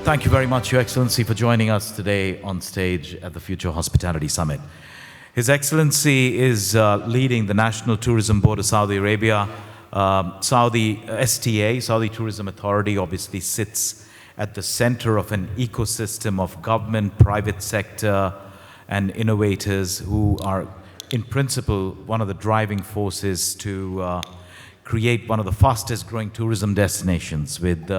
Thank you very much, Your Excellency, for joining us today on stage at the Future Hospitality Summit. His Excellency is leading the National Tourism Board of Saudi Arabia. Saudi STA, Saudi Tourism Authority, obviously sits at the center of an ecosystem of government, private sector, and innovators who are, in principle, one of the driving forces to create one of the fastest growing tourism destinations with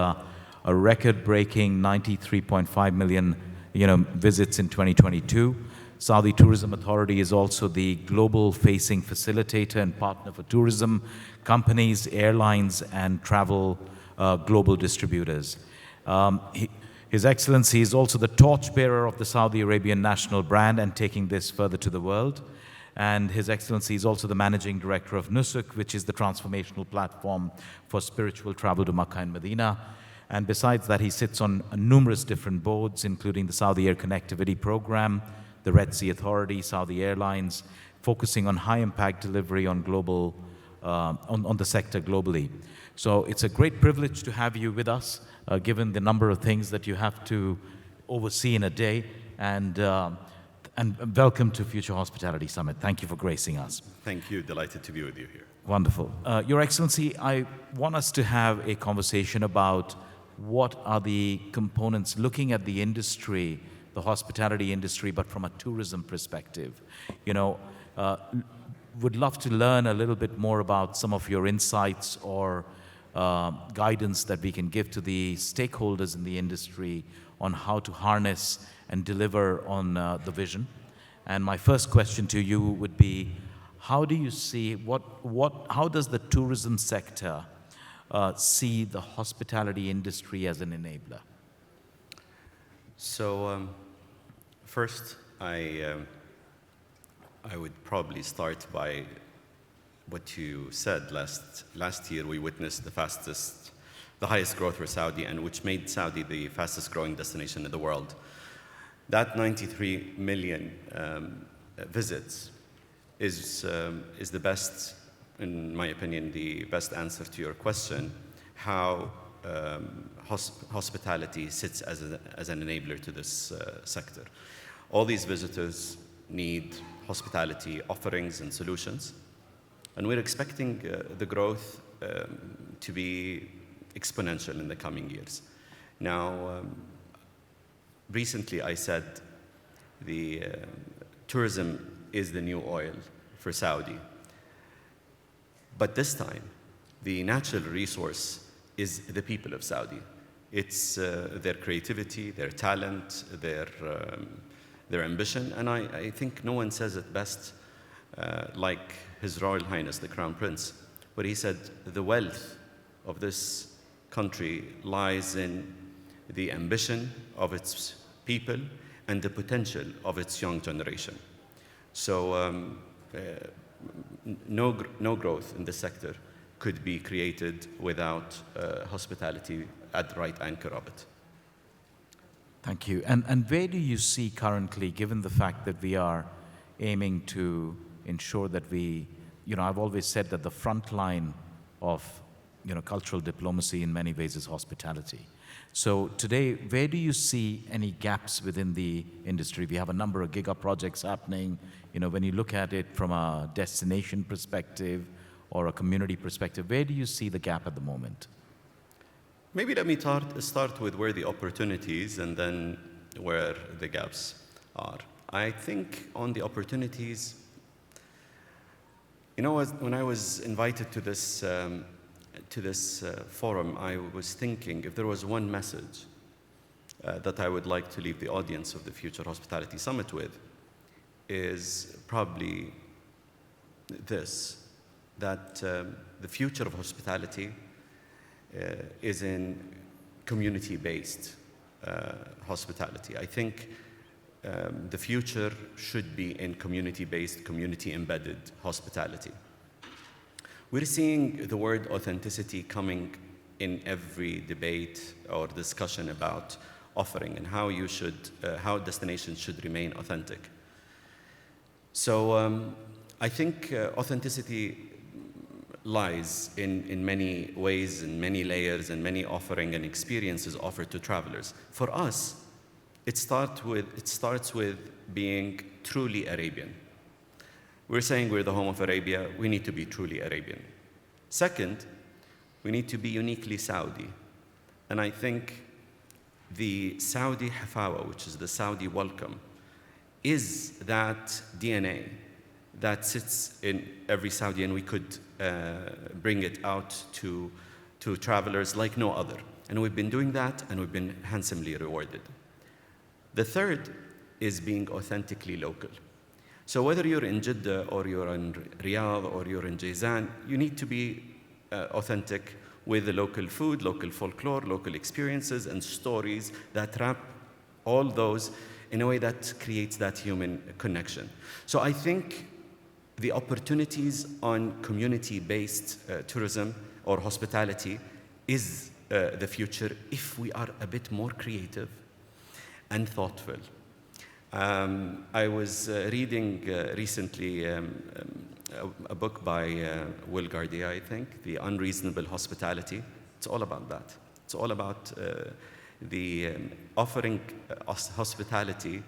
a record-breaking 93.5 million visits in 2022. Saudi Tourism Authority is also the global-facing facilitator and partner for tourism companies, airlines, and travel global distributors. His Excellency is also the torchbearer of the Saudi Arabian national brand and taking this further to the world. And His Excellency is also the Managing Director of Nusuk, which is the transformational platform for spiritual travel to Makkah and Medina. And besides that, he sits on numerous different boards, including the Saudi Air Connectivity Program, the Red Sea Authority, Saudi Airlines, focusing on high-impact delivery on global, on the sector globally. So it's a great privilege to have you with us, given the number of things that you have to oversee in a day. And welcome to Future Hospitality Summit. Thank you for gracing us. Thank you. Delighted to be with you here. Wonderful. Your Excellency, I want us to have a conversation about what are the components, looking at the industry, the hospitality industry, but from a tourism perspective. Would love to learn a little bit more about some of your insights or guidance that we can give to the stakeholders in the industry on how to harness and deliver on the vision. And my first question to you would be, how do you see, how does the tourism sector see the hospitality industry as an enabler? So first, I would probably start by what you said. Last year, we witnessed the highest growth for Saudi, and which made Saudi the fastest growing destination in the world. That 93 million visits is the best, in my opinion, the best answer to your question, how hospitality sits as an enabler to this sector. All these visitors need hospitality offerings and solutions, and we're expecting the growth to be exponential in the coming years. Now, recently I said the tourism is the new oil for Saudi, but this time the natural resource is the people of Saudi. It's their creativity, their talent, their ambition, and I think no one says it best like His Royal Highness the Crown Prince, where he said the wealth of this country lies in the ambition of its people and the potential of its young generation. So no growth in this sector could be created without hospitality at the right anchor of it. Thank you. And where do you see currently, given the fact that we are aiming to ensure that I've always said that the front line of cultural diplomacy in many ways is hospitality. So today, where do you see any gaps within the industry? We have a number of giga projects happening. When you look at it from a destination perspective or a community perspective, where do you see the gap at the moment? Maybe let me start with where the opportunities and then where the gaps are. I think on the opportunities, when I was invited to this forum, I was thinking if there was one message that I would like to leave the audience of the Future Hospitality Summit with, is probably this, that the future of hospitality is in community-based hospitality. I think the future should be in community-based, community-embedded hospitality. We're seeing the word authenticity coming in every debate or discussion about offering and how destinations should remain authentic. So I think authenticity lies in many ways, in many layers, and many offering and experiences offered to travelers. For us, it starts with being truly Arabian. We're saying we're the home of Arabia, we need to be truly Arabian. Second, we need to be uniquely Saudi. And I think the Saudi Hafawa, which is the Saudi welcome, is that DNA that sits in every Saudi, and we could bring it out to travelers like no other. And we've been doing that, and we've been handsomely rewarded. The third is being authentically local. So whether you're in Jeddah, or you're in Riyadh, or you're in Jizan, you need to be authentic with the local food, local folklore, local experiences, and stories that wrap all those in a way that creates that human connection. So I think the opportunities on community-based tourism or hospitality is the future if we are a bit more creative and thoughtful. I was reading recently a book by Will Gardia, I think, The Unreasonable Hospitality. It's all about that. It's all about the offering hospitality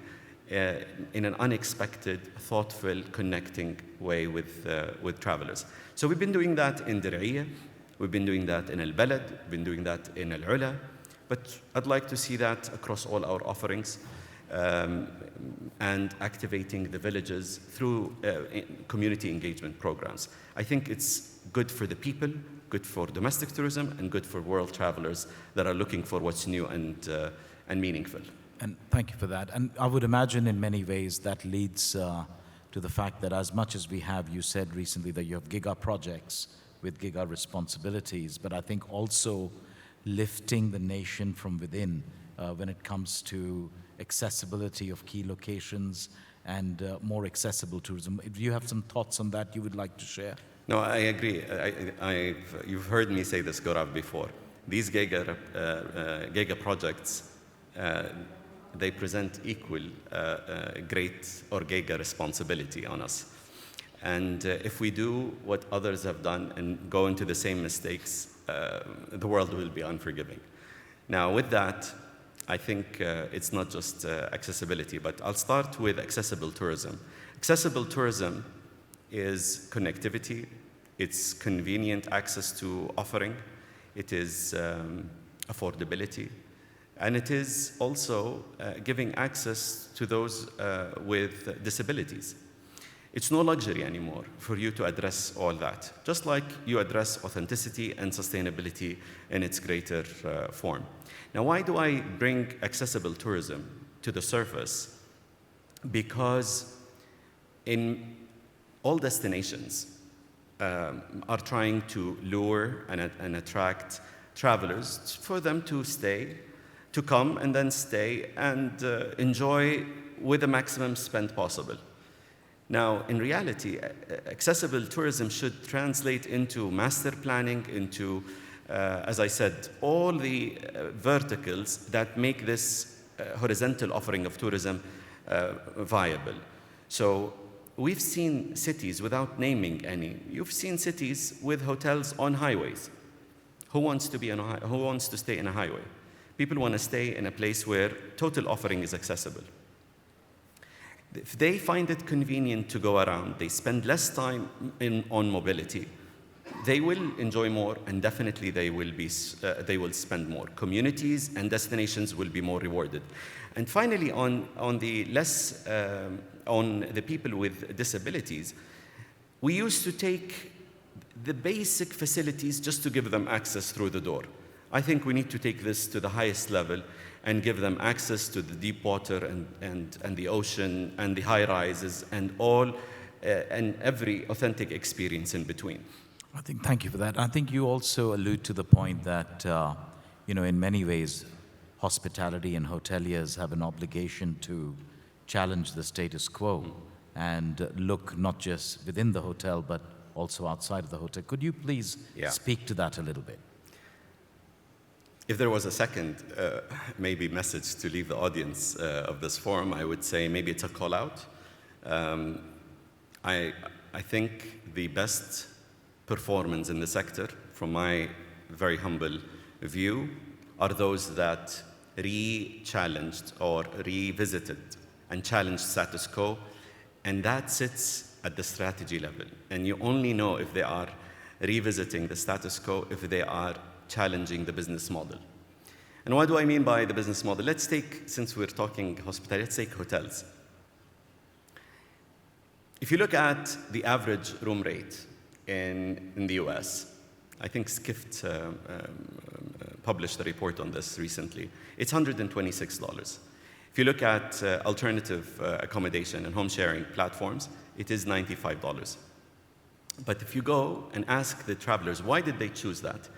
in an unexpected, thoughtful, connecting way with travelers. So we've been doing that in Dir'iyah, we've been doing that in Al-Balad, we've been doing that in Al-Ula, but I'd like to see that across all our offerings, and activating the villages through community engagement programs. I think it's good for the people, good for domestic tourism, and good for world travelers that are looking for what's new and meaningful. And thank you for that. And I would imagine in many ways that leads to the fact that as much as we have, you said recently that you have giga projects with giga responsibilities, but I think also lifting the nation from within when it comes to accessibility of key locations and more accessible tourism. If you have some thoughts on that you would like to share? No, I agree. You've heard me say this, Gaurav, before. These giga projects, they present equal great or giga responsibility on us. And if we do what others have done and go into the same mistakes, the world will be unforgiving. Now, with that, I think it's not just accessibility, but I'll start with accessible tourism. Accessible tourism is connectivity, it's convenient access to offering, it is affordability, and it is also giving access to those with disabilities. It's no luxury anymore for you to address all that, just like you address authenticity and sustainability in its greater form. Now, why do I bring accessible tourism to the surface? Because in all destinations are trying to lure and attract travelers for them to stay, to come and then stay and enjoy with the maximum spend possible. Now, in reality, accessible tourism should translate into master planning, into, as I said, all the verticals that make this horizontal offering of tourism viable. So we've seen cities, without naming any, you've seen cities with hotels on highways. Who wants to stay in a highway? People want to stay in a place where total offering is accessible. If they find it convenient to go around, they spend less time on mobility, they will enjoy more, and definitely they will spend more. Communities and destinations will be more rewarded. And finally, on the people with disabilities, we used to take the basic facilities just to give them access through the door. I think we need to take this to the highest level and give them access to the deep water and the ocean and the high rises and all and every authentic experience in between. I think, thank you for that. I think you also allude to the point that, in many ways, hospitality and hoteliers have an obligation to challenge the status quo and look not just within the hotel, but also outside of the hotel. Could you please speak to that a little bit? If there was a second, maybe message to leave the audience of this forum, I would say maybe it's a call out. I think the best performance in the sector, from my very humble view, are those that re-challenged or revisited and challenged status quo, and that sits at the strategy level. And you only know if they are revisiting the status quo if they are challenging the business model. And what do I mean by the business model? Let's take, since we're talking hospitality, let's take hotels. If you look at the average room rate in the US, I think Skift published a report on this recently. It's $126. If you look at alternative accommodation and home sharing platforms, it is $95. But if you go and ask the travelers, why did they choose that?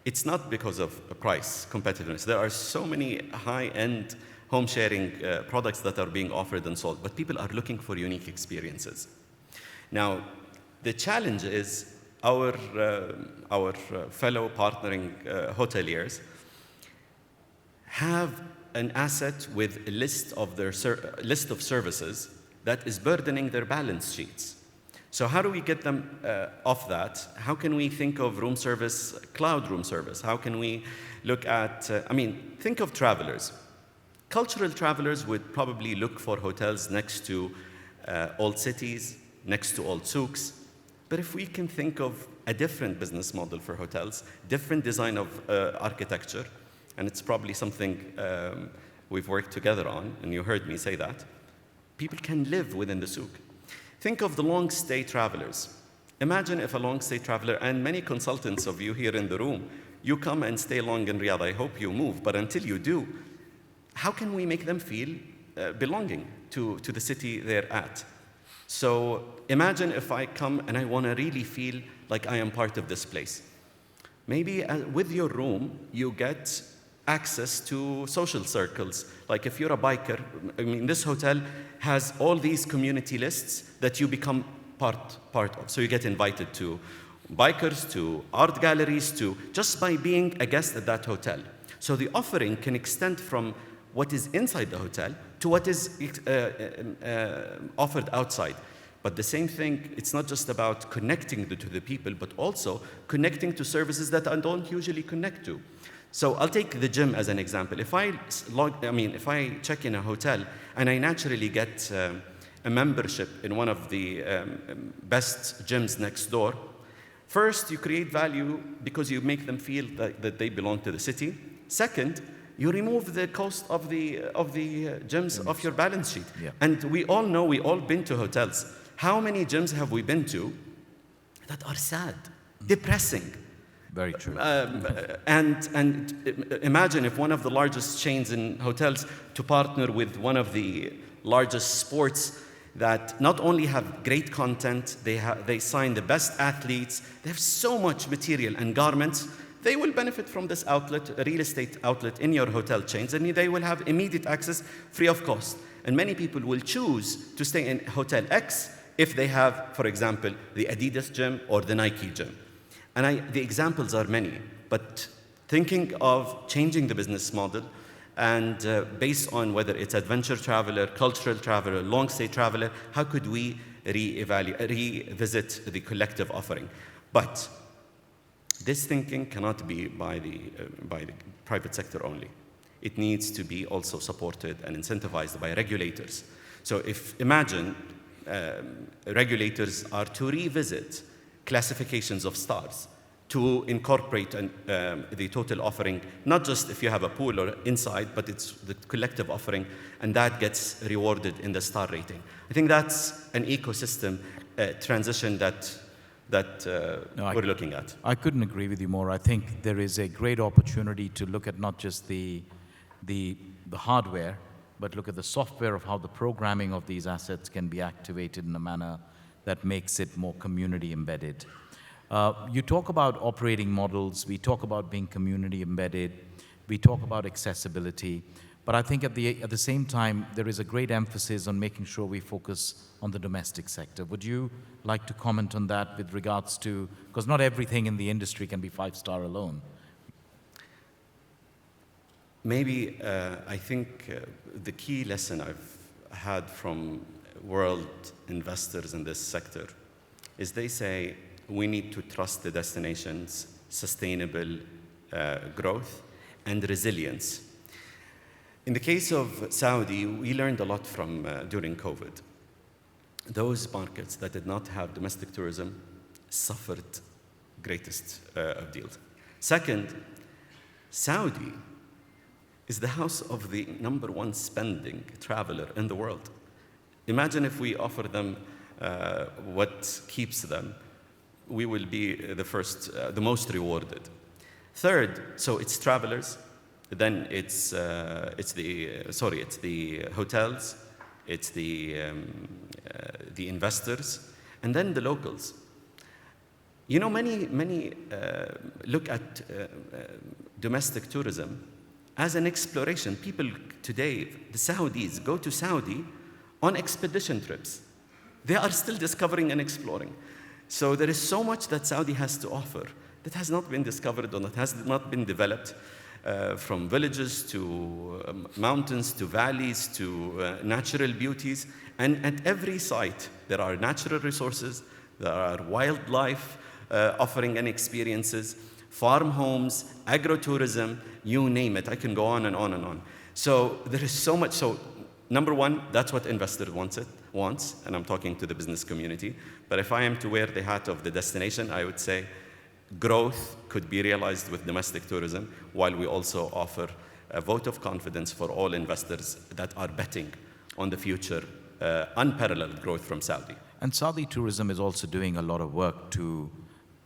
It's not because of price competitiveness. There are so many high-end home sharing products that are being offered and sold, but people are looking for unique experiences. Now, the challenge is our fellow partnering hoteliers have an asset with a list of list of services that is burdening their balance sheets. So how do we get them off that? How can we think of room service, cloud room service? How can we look at, think of travelers. Cultural travelers would probably look for hotels next to old cities, next to old souks. But if we can think of a different business model for hotels, different design of architecture, and it's probably something we've worked together on, and you heard me say that, people can live within the souk. Think of the long-stay travelers. Imagine if a long-stay traveler, and many consultants of you here in the room, you come and stay long in Riyadh. I hope you move, but until you do, how can we make them feel belonging to the city they're at? So imagine if I come and I want to really feel like I am part of this place. Maybe with your room, you get access to social circles. Like if you're a biker, this hotel has all these community lists that you become part of. So you get invited to bikers, to art galleries, to just by being a guest at that hotel. So the offering can extend from what is inside the hotel to what is offered outside. But the same thing, it's not just about connecting to the people, but also connecting to services that I don't usually connect to. So I'll take the gym as an example. If I check in a hotel and I naturally get a membership in one of the best gyms next door, first, you create value because you make them feel that they belong to the city. Second, you remove the cost of the gyms off your balance sheet. Yeah. And we all know, we all been to hotels. How many gyms have we been to that are sad, depressing? Very true. And imagine if one of the largest chains in hotels to partner with one of the largest sports that not only have great content, they sign the best athletes, they have so much material and garments. They will benefit from this outlet, a real estate outlet in your hotel chains, and they will have immediate access free of cost. And many people will choose to stay in Hotel X if they have, for example, the Adidas gym or the Nike gym. And the examples are many, but thinking of changing the business model and based on whether it's adventure traveler, cultural traveler, long-stay traveler, how could we revisit the collective offering? But this thinking cannot be by the private sector only. It needs to be also supported and incentivized by regulators. So imagine regulators are to revisit classifications of stars, to incorporate the total offering, not just if you have a pool or inside, but it's the collective offering, and that gets rewarded in the star rating. I think that's an ecosystem transition that we're looking at. I couldn't agree with you more. I think there is a great opportunity to look at not just the hardware, but look at the software of how the programming of these assets can be activated in a manner that makes it more community embedded. You talk about operating models, we talk about being community embedded, we talk about accessibility, but I think at the same time, there is a great emphasis on making sure we focus on the domestic sector. Would you like to comment on that with regards to, because not everything in the industry can be 5-star alone. Maybe I think the key lesson I've had from world investors in this sector is they say, we need to trust the destination's sustainable growth and resilience. In the case of Saudi, we learned a lot from during COVID. Those markets that did not have domestic tourism suffered greatest of deals. Second, Saudi is the house of the #1 spending traveler in the world. Imagine if we offer them what keeps them, we will be the most rewarded. Third, so it's travelers, then it's the hotels, it's the investors, and then the locals. You know, many look at domestic tourism as an exploration. People today, the Saudis, go to Saudi on expedition trips. They are still discovering and exploring. So there is so much that Saudi has to offer that has not been discovered or that has not been developed, from villages to mountains to valleys to natural beauties. And at every site, there are natural resources, there are wildlife offering and experiences, farm homes, agro-tourism, you name it. I can go on and on and on. So there is so much. So #1, that's what investor wants, and I'm talking to the business community. But if I am to wear the hat of the destination, I would say growth could be realized with domestic tourism, while we also offer a vote of confidence for all investors that are betting on the future unparalleled growth from Saudi. And Saudi tourism is also doing a lot of work to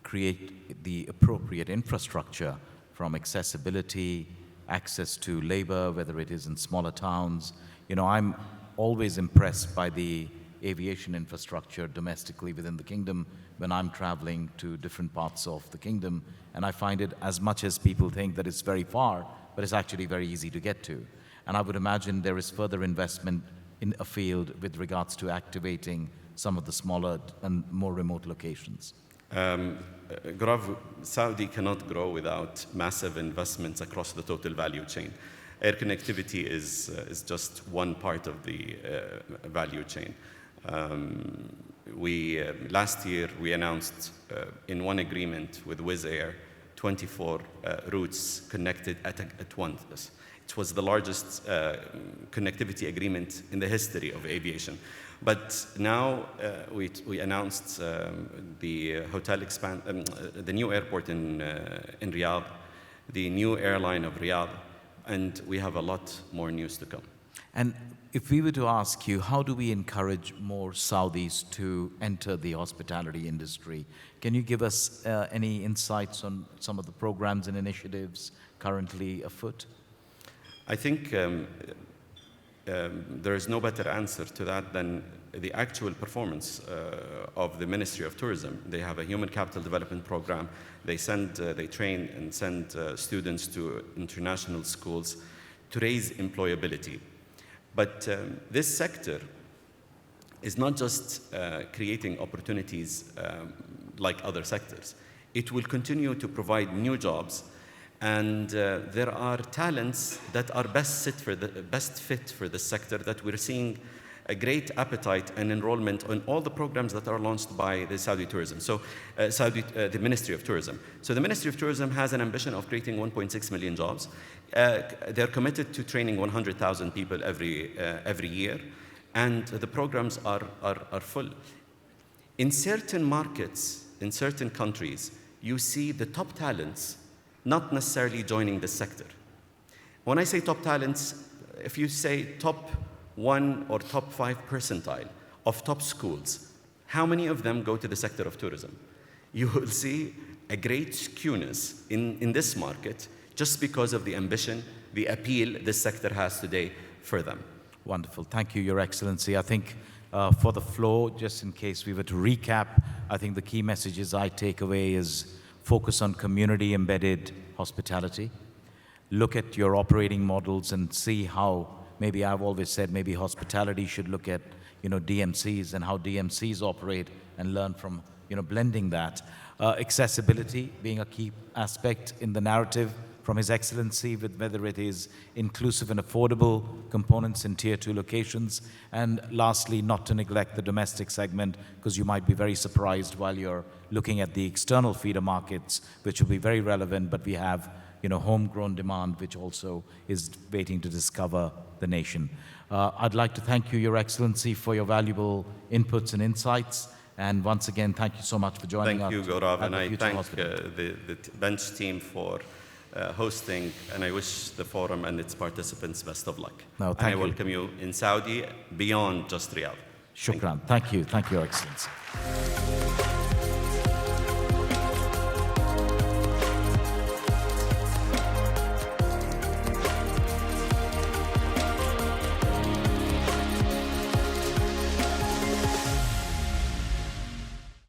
create the appropriate infrastructure, from accessibility, access to labor, whether it is in smaller towns. You know, I'm always impressed by the aviation infrastructure domestically within the kingdom when I'm traveling to different parts of the kingdom. And I find it, as much as people think that it's very far, but it's actually very easy to get to. And I would imagine there is further investment in a field with regards to activating some of the smaller and more remote locations. Gaurav, Saudi cannot grow without massive investments across the total value chain. Air connectivity is just one part of the value chain. Last year, we announced in one agreement with Wizz Air 24 routes connected at once. It was the largest connectivity agreement in the history of aviation. But now we announced the the new airport in Riyadh, the new airline of Riyadh, and we have a lot more news to come. And if we were to ask you, how do we encourage more Saudis to enter the hospitality industry? Can you give us any insights on some of the programs and initiatives currently afoot? I think there is no better answer to that than the actual performance of the Ministry of Tourism. They have a human capital development program. They train and send students to international schools to raise employability. But this sector is not just creating opportunities like other sectors. It will continue to provide new jobs, and there are talents that are best fit for this sector, that we're seeing a great appetite and enrollment on all the programs that are launched by the Saudi Tourism. So the Ministry of Tourism. So the Ministry of Tourism has an ambition of creating 1.6 million jobs. They're committed to training 100,000 people every year, and the programs are full. In certain markets, in certain countries, you see the top talents not necessarily joining the sector. When I say top talents, if you say top 1 or top 5 percentile of top schools, how many of them go to the sector of tourism? You will see a great skewness in this market just because of the ambition, the appeal this sector has today for them. Wonderful. Thank you, Your Excellency. I think for the floor, just in case we were to recap, I think the key messages I take away is focus on community-embedded hospitality. Look at your operating models and see how, maybe I've always said, maybe hospitality should look at, DMCs and how DMCs operate and learn from, blending that. Accessibility being a key aspect in the narrative from His Excellency, with whether it is inclusive and affordable components in Tier 2 locations. And lastly, not to neglect the domestic segment, because you might be very surprised while you're looking at the external feeder markets, which will be very relevant, but we have homegrown demand, which also is waiting to discover the nation. I'd like to thank you, Your Excellency, for your valuable inputs and insights. And once again, thank you so much for joining us. Thank you, Gaurav, and I thank Hospital. the bench team for hosting, and I wish the forum and its participants best of luck. No, and thank I you. welcome you in Saudi beyond just Riyadh. Shukran. Thank you, Your Excellency.